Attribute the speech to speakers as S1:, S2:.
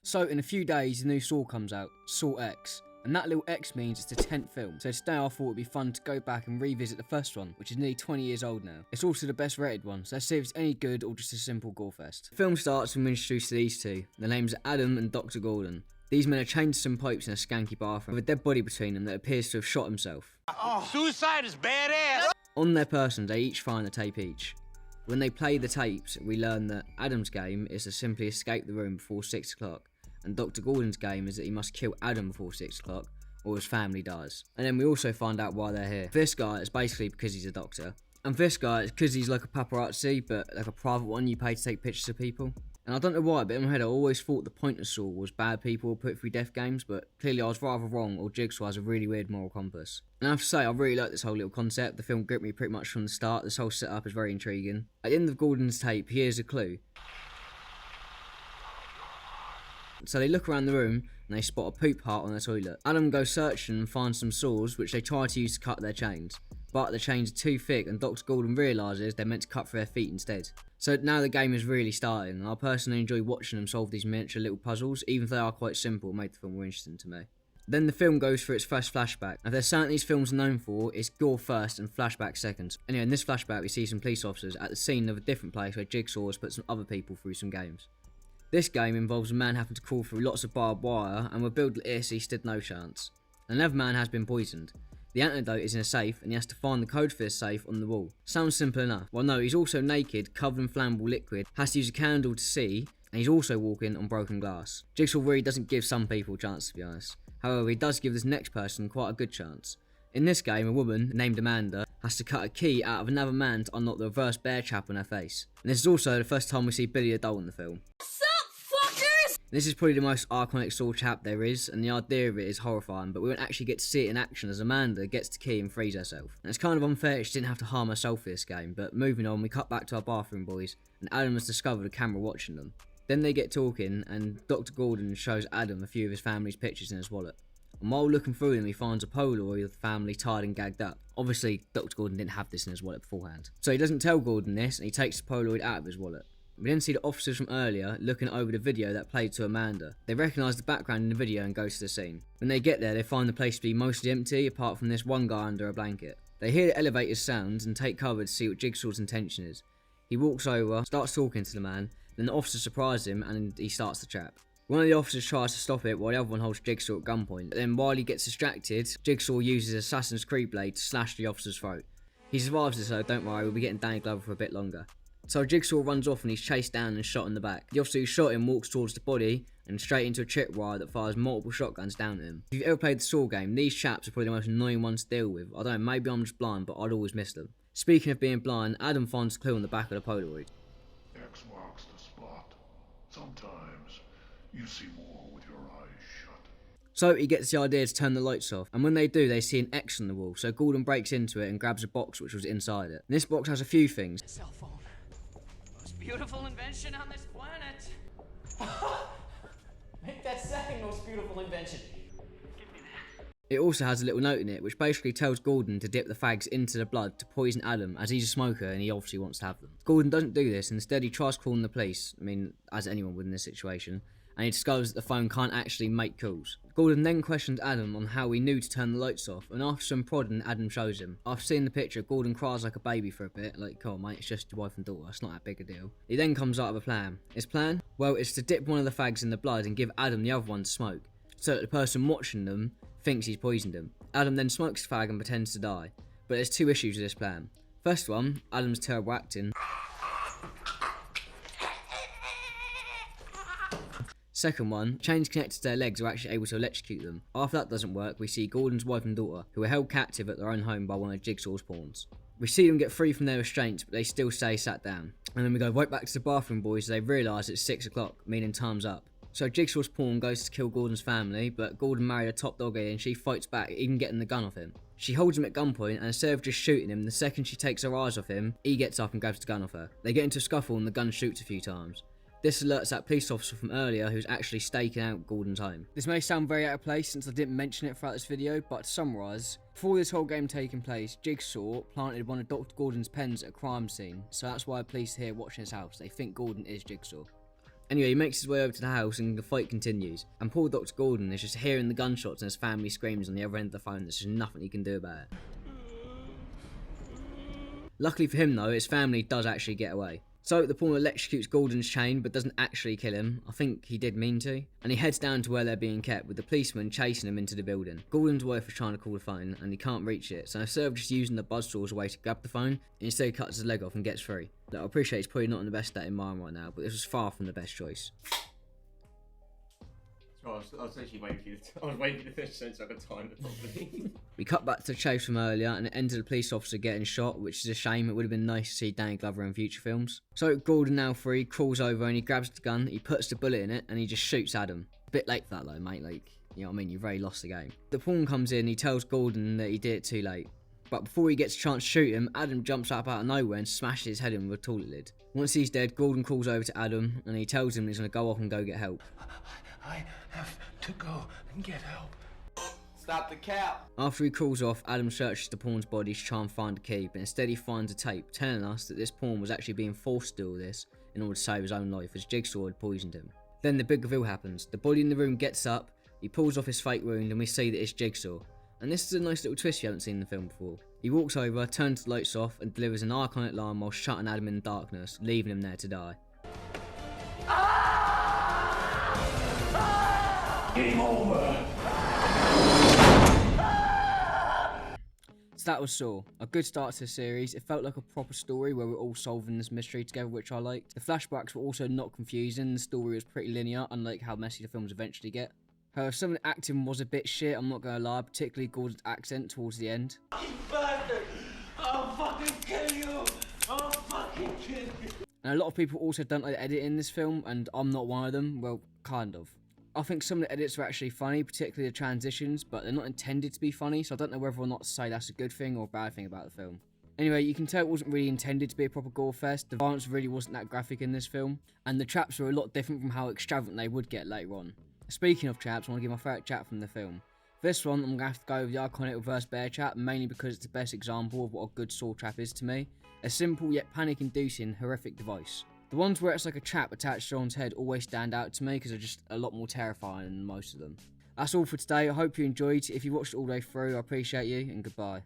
S1: So in a few days the new Saw comes out, Saw X. And that little X means it's the 10th film. So today I thought it'd be fun to go back and revisit the first one, which is nearly 20 years old now. It's also the best rated one, so let's see if it's any good or just a simple gore fest. The film starts when we're introduced to these two. Their names are Adam and Dr. Gordon. These men are chained to some pipes in a skanky bathroom with a dead body between them that appears to have shot himself.
S2: Oh, suicide is badass!
S1: On their persons, they each find a tape each. When they play the tapes, we learn that Adam's game is to simply escape the room before 6 o'clock, and Dr. Gordon's game is that he must kill Adam before 6 o'clock, or his family dies. And then we also find out why they're here. This guy is basically because he's a doctor, and this guy is because he's like a paparazzi, but like a private one you pay to take pictures of people. And I don't know why, but in my head I always thought the point of Saw was bad people put through death games, but clearly I was rather wrong, or Jigsaw has a really weird moral compass. And I have to say, I really like this whole little concept. The film gripped me pretty much from the start. This whole setup is very intriguing. At the end of Gordon's tape, here's a clue. So they look around the room and they spot a poop heart on the toilet. Adam goes searching and finds some saws which they try to use to cut their chains. But the chains are too thick and Dr. Gordon realises they're meant to cut through their feet instead. So now the game is really starting, and I personally enjoy watching them solve these miniature little puzzles, even if they are quite simple. It made the film more interesting to me. Then the film goes for its first flashback. If there's something these films are known for, it's gore first and flashback second. Anyway, in this flashback we see some police officers at the scene of a different place where Jigsaw has put some other people through some games. This game involves a man having to crawl through lots of barbed wire, and with Bill he stood no chance. Another man has been poisoned. The antidote is in a safe, and he has to find the code for this safe on the wall. Sounds simple enough. Well no, he's also naked, covered in flammable liquid, has to use a candle to see, and he's also walking on broken glass. Jigsaw really doesn't give some people a chance, to be honest. However, he does give this next person quite a good chance. In this game, a woman, named Amanda, has to cut a key out of another man to unlock the reverse bear trap on her face. And this is also the first time we see Billy the doll in the film. This is probably the most iconic Saw trap there is, and the idea of it is horrifying, but we won't actually get to see it in action as Amanda gets the key and frees herself. And it's kind of unfair she didn't have to harm herself for this game, but moving on, we cut back to our bathroom boys, and Adam has discovered a camera watching them. Then they get talking, and Dr. Gordon shows Adam a few of his family's pictures in his wallet. And while looking through them, he finds a Polaroid of the family tied and gagged up. Obviously, Dr. Gordon didn't have this in his wallet beforehand. So he doesn't tell Gordon this, and he takes the Polaroid out of his wallet. We then see the officers from earlier looking over the video that played to Amanda. They recognise the background in the video and go to the scene. When they get there, they find the place to be mostly empty, apart from this one guy under a blanket. They hear the elevator's sounds and take cover to see what Jigsaw's intention is. He walks over, starts talking to the man, then the officer surprises him and he starts the trap. One of the officers tries to stop it while the other one holds Jigsaw at gunpoint. Then while he gets distracted, Jigsaw uses his Assassin's Creed blade to slash the officer's throat. He survives this though, don't worry, we'll be getting Danny Glover for a bit longer. So Jigsaw runs off and he's chased down and shot in the back. The officer who shot him walks towards the body and straight into a tripwire that fires multiple shotguns down at him. If you've ever played the Saw game, these chaps are probably the most annoying ones to deal with. I don't know, maybe I'm just blind, but I'd always miss them. Speaking of being blind, Adam finds a clue on the back of the Polaroid.
S3: X marks the spot. Sometimes you see more with your eyes shut.
S1: So he gets the idea to turn the lights off, and when they do, they see an X on the wall, so Gordon breaks into it and grabs a box which was inside it. And this box has a few things.
S4: Cell phone. Most beautiful invention on this planet. Make that second most beautiful invention. Give me that.
S1: It also has a little note in it which basically tells Gordon to dip the fags into the blood to poison Adam, as he's a smoker and he obviously wants to have them. Gordon doesn't do this, instead he tries calling the police, I mean, as anyone would in this situation, and he discovers that the phone can't actually make calls. Gordon then questions Adam on how he knew to turn the lights off, and after some prodding, Adam shows him. After seeing the picture, Gordon cries like a baby for a bit, like, come on mate, it's just your wife and daughter, it's not that big a deal. He then comes out with a plan. His plan? Well, it's to dip one of the fags in the blood and give Adam the other one to smoke, so that the person watching them thinks he's poisoned him. Adam then smokes the fag and pretends to die. But there's two issues with this plan. First one, Adam's terrible acting. Second one, chains connected to their legs are actually able to electrocute them. After that doesn't work, we see Gordon's wife and daughter, who are held captive at their own home by one of Jigsaw's pawns. We see them get free from their restraints, but they still stay sat down. And then we go right back to the bathroom boys as they realise it's 6 o'clock, meaning time's up. So Jigsaw's pawn goes to kill Gordon's family, but Gordon married a top doggy and she fights back, even getting the gun off him. She holds him at gunpoint, and instead of just shooting him, the second she takes her eyes off him, he gets up and grabs the gun off her. They get into a scuffle and the gun shoots a few times. This alerts that police officer from earlier who's actually staking out Gordon's home. This may sound very out of place since I didn't mention it throughout this video, but to summarise, before this whole game taking place, Jigsaw planted one of Dr. Gordon's pens at a crime scene, so that's why police are here watching his house. They think Gordon is Jigsaw. Anyway, he makes his way over to the house and the fight continues. And poor Dr. Gordon is just hearing the gunshots and his family screams on the other end of the phone. There's just nothing he can do about it. Luckily for him though, his family does actually get away. So the pawn electrocutes Gordon's chain but doesn't actually kill him. I think he did mean to. And he heads down to where they're being kept with the policeman chasing him into the building. Gordon's wife is trying to call the phone and he can't reach it, so instead of just using the buzzsaw as a way to grab the phone, he instead cuts his leg off and gets free. Look, I appreciate he's probably not in the best state of mind right now, but this was far from the best choice.
S5: I was actually waiting for you to finish so I could time it properly.
S1: We cut back to the chase from earlier and it ended a police officer getting shot, which is a shame. It would have been nice to see Danny Glover in future films. So Gordon, now free, crawls over and he grabs the gun, he puts the bullet in it and he just shoots Adam. A bit late for that though, mate, like, you know what I mean, you've already lost the game. The pawn comes in, he tells Gordon that he did it too late. But before he gets a chance to shoot him, Adam jumps up out of nowhere and smashes his head in with a toilet lid. Once he's dead, Gordon calls over to Adam and he tells him he's going to go off and go get help.
S3: I have to go and get help.
S4: Stop the cap.
S1: After he crawls off, Adam searches the pawn's body to try and find a key, but instead he finds a tape telling us that this pawn was actually being forced to do all this in order to save his own life as Jigsaw had poisoned him. Then the big reveal happens. The body in the room gets up, he pulls off his fake wound and we see that it's Jigsaw. And this is a nice little twist you haven't seen in the film before. He walks over, turns the lights off and delivers an iconic line while shutting Adam in the darkness, leaving him there to die.
S3: Game over.
S1: So that was Saw. A good start to the series. It felt like a proper story where we're all solving this mystery together, which I liked. The flashbacks were also not confusing. The story was pretty linear, unlike how messy the films eventually get. However, some of the acting was a bit shit, I'm not gonna lie, particularly Gordon's accent towards the end.
S2: You bastard! I'll fucking kill you! I'll fucking kill you!
S1: And a lot of people also don't like the edit in this film, and I'm not one of them. Well, kind of. I think some of the edits are actually funny, particularly the transitions, but they're not intended to be funny, so I don't know whether or not to say that's a good thing or a bad thing about the film. Anyway, you can tell it wasn't really intended to be a proper gore fest. The violence really wasn't that graphic in this film, and the traps were a lot different from how extravagant they would get later on. Speaking of traps, I want to give my favourite trap from the film. For this one, I'm going to have to go with the iconic reverse bear trap, mainly because it's the best example of what a good saw trap is to me. A simple yet panic-inducing, horrific device. The ones where it's like a trap attached to someone's head always stand out to me because they're just a lot more terrifying than most of them. That's all for today. I hope you enjoyed. If you watched it all the way through, I appreciate you, and goodbye.